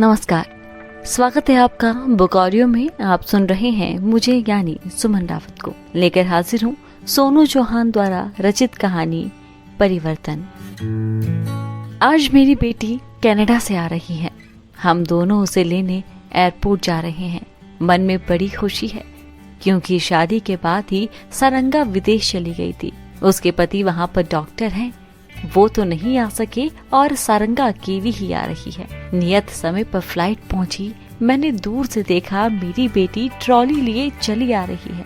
नमस्कार, स्वागत है आपका बुक ऑडियो में। आप सुन रहे हैं मुझे यानी सुमन रावत को। लेकर हाजिर हूँ सोनू चौहान द्वारा रचित कहानी परिवर्तन। आज मेरी बेटी कनाडा से आ रही है। हम दोनों उसे लेने एयरपोर्ट जा रहे हैं। मन में बड़ी खुशी है क्योंकि शादी के बाद ही सारंगा विदेश चली गई थी। उसके पति वहाँ पर डॉक्टर हैं, वो तो नहीं आ सके और सारंगा अकेली ही आ रही है। नियत समय पर फ्लाइट पहुंची। मैंने दूर से देखा मेरी बेटी ट्रॉली लिए चली आ रही है।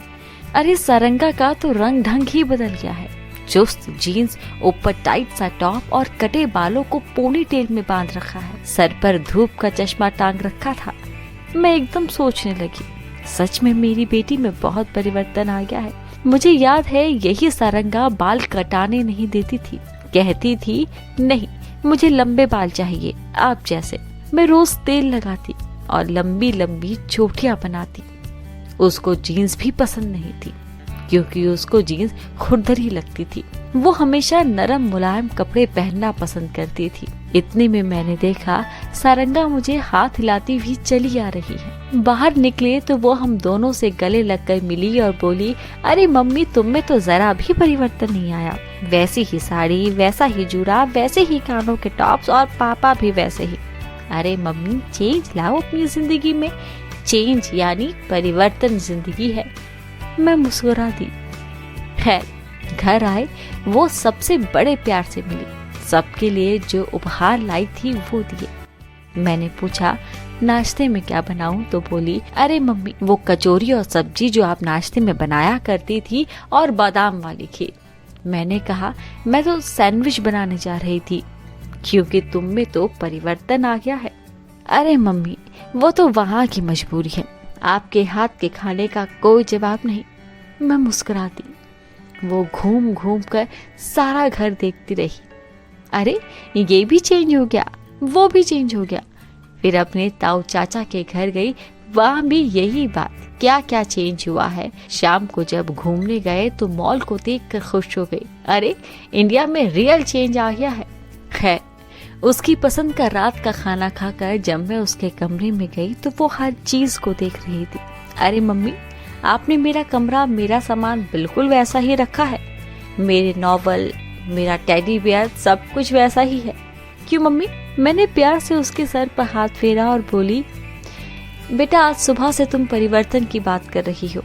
अरे सारंगा का तो रंग ढंग ही बदल गया है। चुस्त जीन्स, ऊपर टाइट सा टॉप और कटे बालों को पोनी टेल में बांध रखा है। सर पर धूप का चश्मा टांग रखा था। मैं एकदम सोचने लगी, सच में मेरी बेटी में बहुत परिवर्तन आ गया है। मुझे याद है यही सारंगा बाल कटाने नहीं देती थी। कहती थी नहीं, मुझे लंबे बाल चाहिए आप जैसे। मैं रोज तेल लगाती और लंबी लंबी चोटियां बनाती। उसको जीन्स भी पसंद नहीं थी क्योंकि उसको जीन्स खुरदरी लगती थी। वो हमेशा नरम मुलायम कपड़े पहनना पसंद करती थी। इतने में मैंने देखा सारंगा मुझे हाथ हिलाती हुई चली आ रही है। बाहर निकले तो वो हम दोनों से गले लगकर मिली और बोली, अरे मम्मी, तुम में तो जरा भी परिवर्तन नहीं आया। वैसी ही साड़ी, वैसा ही जूड़ा, वैसे ही कानों के टॉप्स और पापा भी वैसे ही। अरे मम्मी, चेंज लाओ अपनी जिंदगी में। चेंज यानी परिवर्तन जिंदगी है। मैं मुस्कुरा दी। खैर, घर आए वो सबसे बड़े प्यार से मिली। सबके लिए जो उपहार लाई थी वो दिए। मैंने पूछा नाश्ते में क्या बनाऊं, तो बोली, अरे मम्मी, वो कचौरी और सब्जी जो आप नाश्ते में बनाया करती थी और बादाम वाली खीर। मैंने कहा मैं तो सैंडविच बनाने जा रही थी क्योंकि तुम में तो परिवर्तन आ गया है। अरे मम्मी, वो तो वहाँ की मजबूरी है, आपके हाथ के खाने का कोई जवाब नहीं। मैं मुस्कुराती। वो घूम घूम कर सारा घर देखती रही। अरे ये भी चेंज हो गया, वो भी चेंज हो गया। फिर अपने ताऊ चाचा के घर गई, वहाँ भी यही बात। क्या क्या चेंज हुआ है। शाम को जब घूमने गए तो मॉल को देखकर खुश हो गई। अरे इंडिया में रियल चेंज आ गया है। खैर, उसकी पसंद का रात का खाना खाकर जब मैं उसके कमरे में गई तो वो हर चीज को देख रही थी। अरे मम्मी, आपने मेरा कमरा, मेरा सामान बिल्कुल वैसा ही रखा है। मेरे नॉवल, मेरा टेडी बियर, सब कुछ वैसा ही है। क्यों मम्मी? मैंने प्यार से उसके सर पर हाथ फेरा और बोली, बेटा, आज सुबह से तुम परिवर्तन की बात कर रही हो।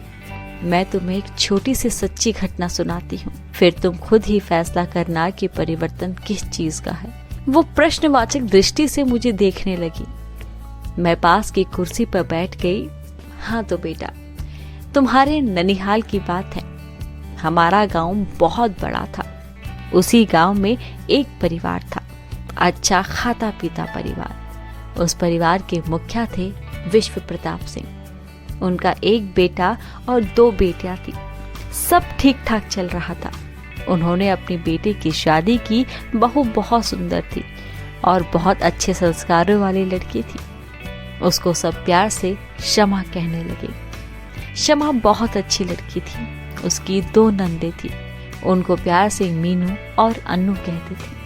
मैं तुम्हें एक छोटी सी सच्ची घटना सुनाती हूँ, फिर तुम खुद ही फैसला करना कि परिवर्तन किस चीज का है। वो प्रश्नवाचक दृष्टि से मुझे देखने लगी। मैं पास की कुर्सी पर बैठ गई। हाँ तो बेटा, तुम्हारे ननिहाल की बात है। हमारा गांव बहुत बड़ा था। उसी गांव में एक परिवार था, अच्छा खाता पीता परिवार। उस परिवार के मुखिया थे विश्व प्रताप सिंह। उनका एक बेटा और 2 बेटियां थी। सब ठीक ठाक चल रहा था। उन्होंने अपनी बेटे की शादी की। बहू बहुत सुंदर थी और बहुत अच्छे संस्कारों वाली लड़की थी। उसको सब प्यार से शमा कहने लगे। शमा बहुत अच्छी लड़की थी। उसकी 2 नंदे थी। उनको प्यार से मीनू और अन्नू कहते थे।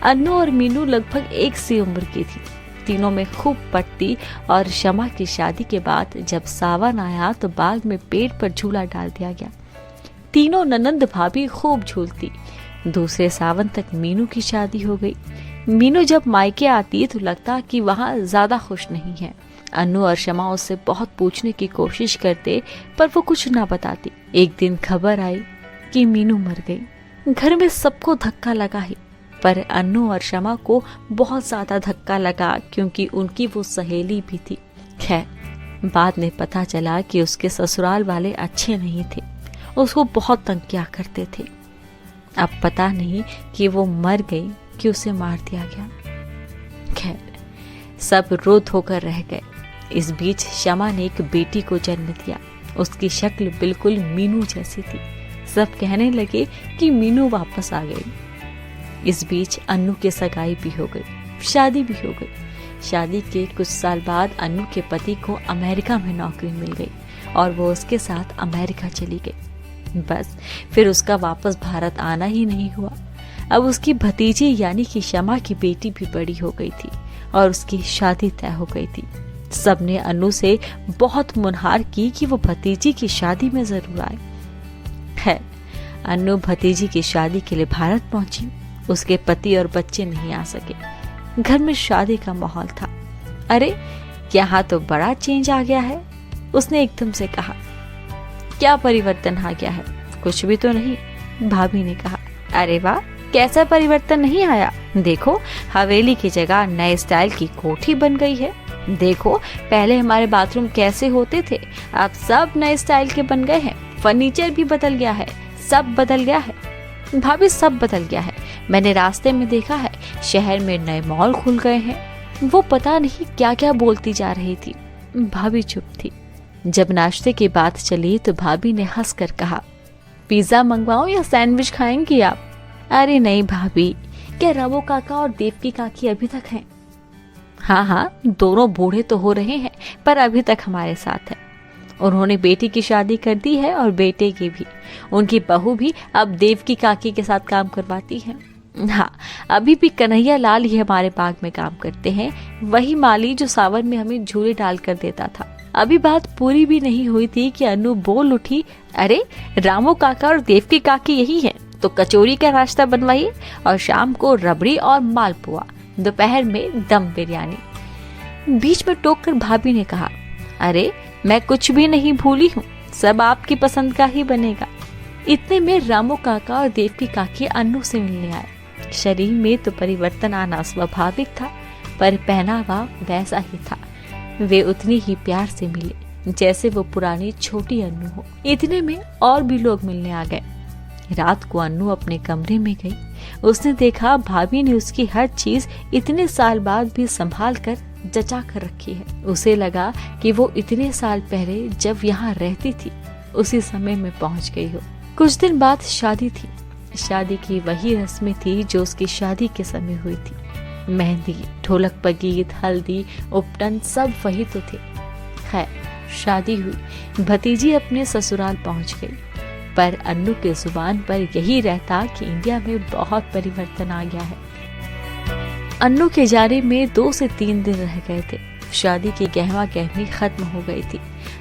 अन्नू और मीनू लगभग एक सी उम्र की थी। तीनों में खूब पटती और शमा की शादी के बाद जब सावन आया तो बाग में पेड़ पर झूला डाल दिया गया। तीनों ननंद भाभी खूब झूलती। दूसरे सावन तक मीनू की शादी हो गई। मीनू जब मायके आती तो लगता कि वहाँ ज्यादा खुश नहीं है। अन्नू और शमा उससे बहुत पूछने की कोशिश करते पर वो कुछ ना बताती। एक दिन खबर आई कि मीनू मर गई। घर में सबको धक्का लगा ही, पर अन्नू और शमा को बहुत ज्यादा धक्का लगा क्योंकि उनकी वो सहेली भी थी। खैर, बाद में पता चला कि उसके ससुराल वाले अच्छे नहीं थे, उसको बहुत तंग किया करते थे। अब पता नहीं कि वो मर गई कि उसे मार दिया गया। खैर, सब रो धोकर रह गए। इस बीच शमा ने एक बेटी को जन्म दिया। उसकी शक्ल बिल्कुल मीनू जैसी थी। सब कहने लगे कि मीनू वापस आ गई। इस बीच अन्नू की सगाई भी हो गई, शादी भी हो गई। शादी के कुछ साल बाद अन्नू के पति को अमेरिका में नौकरी मिल गई और वो उसके साथ अमेरिका चली गई। बस फिर उसका वापस भारत आना ही नहीं हुआ। अब उसकी भतीजी यानी कि शमा की बेटी भी बड़ी हो गई थी और उसकी शादी तय हो गई थी। सबने अनु से बहुत मुनहार की कि वो भतीजी की शादी में जरूर आए। है, अनु भतीजी की शादी के लिए भारत पहुंची। उसके पति और बच्चे नहीं आ सके। घर में शादी का माहौल था। अरे, यहाँ तो बड़ा चेंज आ गया है, उसने एकदम से कहा। क्या परिवर्तन आ गया है? कुछ भी तो नहीं, भाभी ने कहा। अरे वाह, कैसा परिवर्तन नहीं आया? देखो, हवेली की जगह नए स्टाइल की कोठी बन गई है। देखो, पहले हमारे बाथरूम कैसे होते थे, अब सब नए स्टाइल के बन गए हैं। फर्नीचर भी बदल गया है, सब बदल गया है। भाभी, सब बदल गया है। मैंने रास्ते में देखा है, शहर में नए मॉल खुल गए हैं। वो पता नहीं क्या क्या बोलती जा रही थी। भाभी चुप थी। जब नाश्ते की बात चली तो भाभी ने हंसकर कहा, पिज्जा मंगवाऊं या सैंडविच खाएंगी आप? अरे नहीं भाभी, क्या रवो काका और देवकी काकी अभी तक हैं? हाँ, दोनों बूढ़े तो हो रहे हैं पर अभी तक हमारे साथ है। उन्होंने बेटी की शादी कर दी है और बेटे की भी। उनकी बहू भी अब देवकी काकी के साथ काम करवाती है। हाँ, अभी भी कन्हैया लाल ही हमारे बाग में काम करते हैं, वही माली जो सावन में हमें झूले डाल कर देता था। अभी बात पूरी भी नहीं हुई थी कि अनु बोल उठी, अरे रामू काका और देवकी काकी यही है, तो कचौरी का नाश्ता बनवाइए और शाम को रबड़ी और मालपुआ, दोपहर में दम बिरयानी। बीच में टोक कर भाभी ने कहा, अरे मैं कुछ भी नहीं भूली हूँ, सब आपकी पसंद का ही बनेगा। इतने में रामू काका और देवकी काकी अनु से मिलने आए। शरीर में तो परिवर्तन आना स्वाभाविक था, पर पहनावा वैसा ही था। वे उतनी ही प्यार से मिले जैसे वो पुरानी छोटी अनु हो। इतने में और भी लोग मिलने आ गए। रात को अनु अपने कमरे में गई। उसने देखा भाभी ने उसकी हर चीज इतने साल बाद भी संभाल कर जचा कर रखी है। उसे लगा कि वो इतने साल पहले जब यहाँ रहती थी उसी समय में पहुँच गई हो। कुछ दिन बाद शादी थी। शादी की वही रस्में थी जो उसकी शादी के समय हुई थी। मेहंदी, ढोलक पर गीत, हल्दी, उपटन, सब वही तो थे। खैर, शादी हुई। भतीजी अपने ससुराल पहुंच गई, पर अन्नू के जुबान पर यही रहता कि इंडिया में बहुत परिवर्तन आ गया है। अन्नू के जाने में 2 से 3 दिन रह गए थे। शादी की गहमा गहमी खत्म हो गई थी।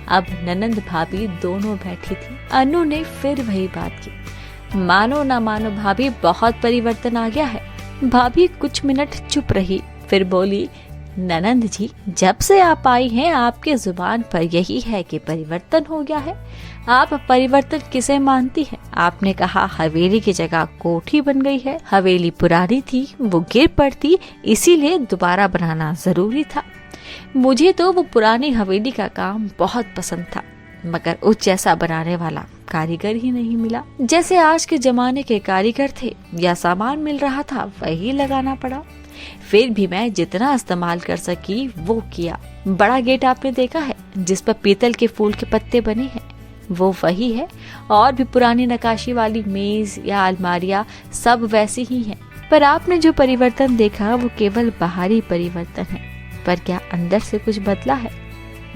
अब ननंद भाभी दोनों बैठी थी। अन्नू ने फिर वही बात की, मानो ना मानो भाभी, बहुत परिवर्तन आ गया है। भाभी कुछ मिनट चुप रही, फिर बोली, ननंद जी, जब से आप आई हैं आपके जुबान पर यही है कि परिवर्तन हो गया है। आप परिवर्तन किसे मानती हैं? आपने कहा हवेली की जगह कोठी बन गई है। हवेली पुरानी थी, वो गिर पड़ती, इसीलिए दोबारा बनाना जरूरी था। मुझे तो वो पुरानी हवेली का काम बहुत पसंद था, मगर उस जैसा बनाने वाला कारीगर ही नहीं मिला। जैसे आज के जमाने के कारीगर थे, या सामान मिल रहा था वही लगाना पड़ा। फिर भी मैं जितना इस्तेमाल कर सकी वो किया। बड़ा गेट आपने देखा है जिस पर पीतल के फूल के पत्ते बने हैं, वो वही है। और भी पुरानी नक्काशी वाली मेज या अलमारियां सब वैसी ही हैं। पर आपने जो परिवर्तन देखा वो केवल बाहरी परिवर्तन है, पर क्या अंदर से कुछ बदला है?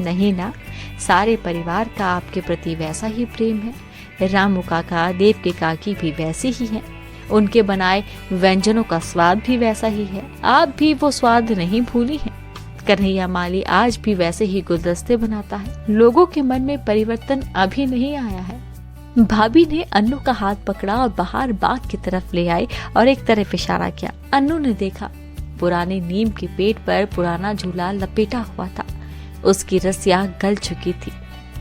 नहीं ना। सारे परिवार का आपके प्रति वैसा ही प्रेम है। रामू काका, देवकी काकी भी वैसे ही हैं। उनके बनाए व्यंजनों का स्वाद भी वैसा ही है। आप भी वो स्वाद नहीं भूली हैं। कन्हैया माली आज भी वैसे ही गुलदस्ते बनाता है। लोगों के मन में परिवर्तन अभी नहीं आया है। भाभी ने अन्नू का हाथ पकड़ा और बाहर बाग की तरफ ले आई और एक तरफ इशारा किया। अन्नू ने देखा, पुराने नीम के पेड़ पर पुराना झूला लपेटा हुआ था। उसकी रस्सियां गल चुकी थी,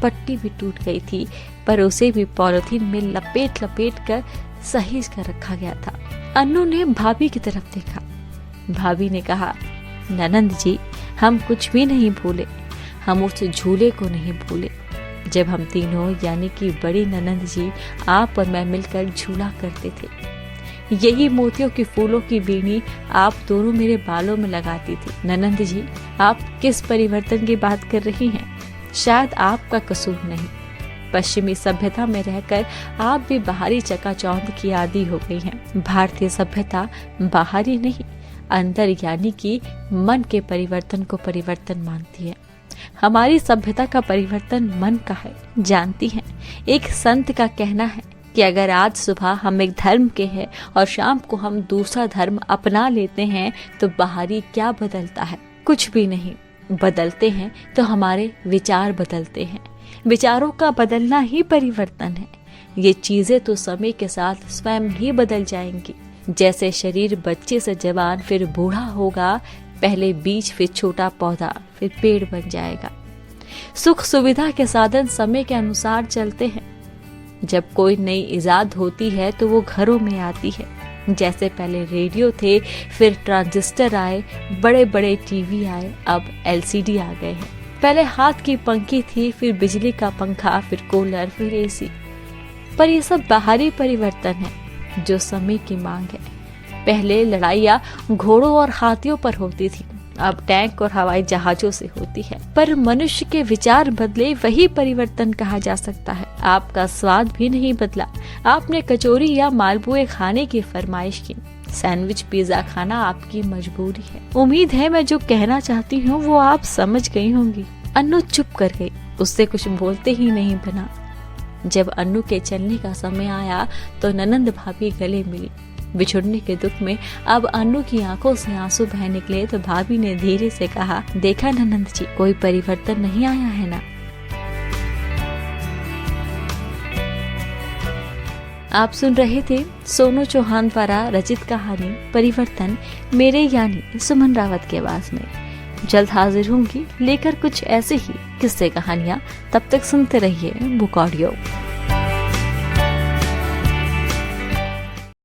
पट्टी भी टूट गई थी, पर उसे भी पॉलिथीन में लपेट कर सहेज कर रखा गया था। अन्नू ने भाभी की तरफ देखा। भाभी ने कहा, ननंद जी, हम कुछ भी नहीं भूले। हम उस झूले को नहीं भूले जब हम तीनों, यानी कि बड़ी ननंद जी, आप और मैं मिलकर झूला करते थे। यही मोतियों के फूलों की बीनी आप दोनों मेरे बालों में लगाती थी। ननंद जी, आप किस परिवर्तन की बात कर रही हैं? शायद आपका कसूर नहीं। पश्चिमी सभ्यता में रहकर आप भी बाहरी चकाचौंध की आदी हो गई हैं। भारतीय सभ्यता बाहरी नहीं, अंदर यानी कि मन के परिवर्तन को परिवर्तन मानती है। हमारी सभ्यता का परिवर्तन मन का है। जानती हैं, एक संत का कहना है कि अगर आज सुबह हम एक धर्म के हैं और शाम को हम दूसरा धर्म अपना लेते हैं तो बाहरी क्या बदलता है। कुछ भी नहीं, बदलते हैं तो हमारे विचार बदलते हैं। विचारों का बदलना ही परिवर्तन है। ये चीजें तो समय के साथ स्वयं ही बदल जाएंगी। जैसे शरीर बच्चे से जवान फिर बूढ़ा होगा, पहले बीज फिर छोटा पौधा फिर पेड़ बन जाएगा। सुख सुविधा के साधन समय के अनुसार चलते हैं। जब कोई नई इजाद होती है तो वो घरों में आती है। जैसे पहले रेडियो थे, फिर ट्रांजिस्टर आए, बड़े बड़े टीवी आए, अब LCD आ गए हैं। पहले हाथ की पंखी थी, फिर बिजली का पंखा, फिर कूलर, फिर AC। पर ये सब बाहरी परिवर्तन है जो समय की मांग है। पहले लड़ाइयाँ घोड़ों और हाथियों पर होती थी, अब टैंक और हवाई जहाजों से होती है। पर मनुष्य के विचार बदले, वही परिवर्तन कहा जा सकता है। आपका स्वाद भी नहीं बदला, आपने कचौरी या मालपुए खाने की फरमाइश की। सैंडविच पिज्जा खाना आपकी मजबूरी है। उम्मीद है मैं जो कहना चाहती हूँ वो आप समझ गई होंगी। अन्नू चुप कर गई, उससे कुछ बोलते ही नहीं बना। जब अन्नू के चलने का समय आया तो ननंद भाभी गले मिली। बिछुड़ने के दुख में अब अन्नू की आंखों से आंसू बह निकले तो भाभी ने धीरे से कहा, देखा ननंद जी, कोई परिवर्तन नहीं आया है ना। आप सुन रहे थे सोनू चौहान द्वारा रचित कहानी परिवर्तन, मेरे यानी सुमन रावत की आवाज में। जल्द हाजिर होंगी लेकर कुछ ऐसे ही किस्से कहानियां। तब तक सुनते रहिए बुक ऑडियो।